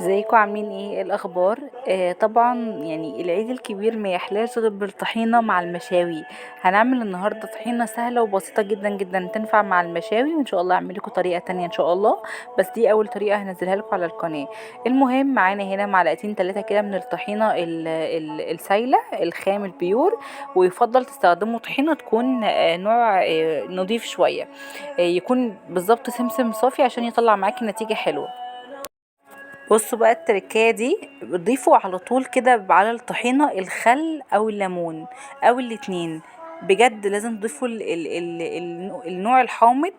ازيكم عاملين ايه الاخبار؟ طبعا يعني العيد الكبير ما يحلاش غير بالطحينه مع المشاوي. هنعمل النهارده طحينه سهله وبسيطه جدا جدا تنفع مع المشاوي، وان شاء الله اعمل لكم طريقه تانية ان شاء الله. بس دي اول طريقه هنزلها لكم على القناه. المهم معانا هنا معلقتين 3 كده من الطحينه السايله الخام البيور. ويفضل تستخدموا طحينه تكون نوع نضيف شويه، يكون بالظبط سمسم صافي عشان يطلع معاكي نتيجه حلوه. بصوا بقى التركية دي، بتضيفوا على طول كده على الطحينة الخل او الليمون او الاتنين. بجد لازم تضيفوا النوع الحامض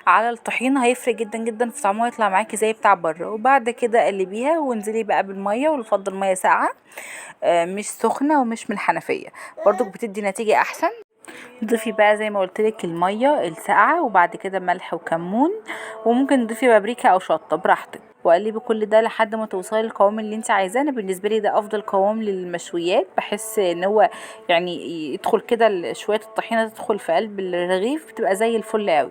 على الطحينة، هيفرق جدا جدا في طعمها، يطلع معاكي زي بتاع بره. وبعد كده قلبيها وانزلي بقى بالمية، ويفضل مية ساقعة مش سخنة ومش من الحنفية، برضو بتدي نتيجة احسن. ضيفي بقى زي ما قلت لك الميه الساقعه، وبعد كده ملح وكمون، وممكن تضيفي بابريكا او شطه براحتك، وقلبي كل ده لحد ما توصلي للقوام اللي انت عايزاه. انا بالنسبه لي ده افضل قوام للمشويات، بحس ان هو يعني يدخل كده شويه الطحينه تدخل في قلب الرغيف، بتبقى زي الفل قوي.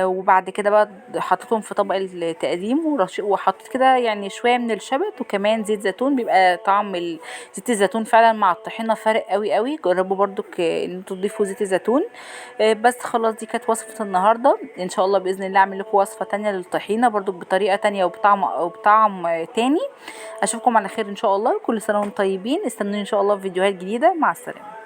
وبعد كده بقى حطيتهم في طبق التقديم، وحطيت كده يعني شويه من الشبت وكمان زيت زيتون، بيبقى طعم زيت الزيتون فعلا مع الطحينه فارق قوي قوي. جربوا برضو ان انتوا تضيفوا زيت الزيتون. بس خلاص دي كانت وصفه النهارده. ان شاء الله باذن الله اعمل لكم وصفه تانية للطحينه برضو بطريقه تانية وبطعم تاني. اشوفكم على خير ان شاء الله. كل سنه وانتم طيبين، استنوني ان شاء الله في فيديوهات جديده. مع السلامه.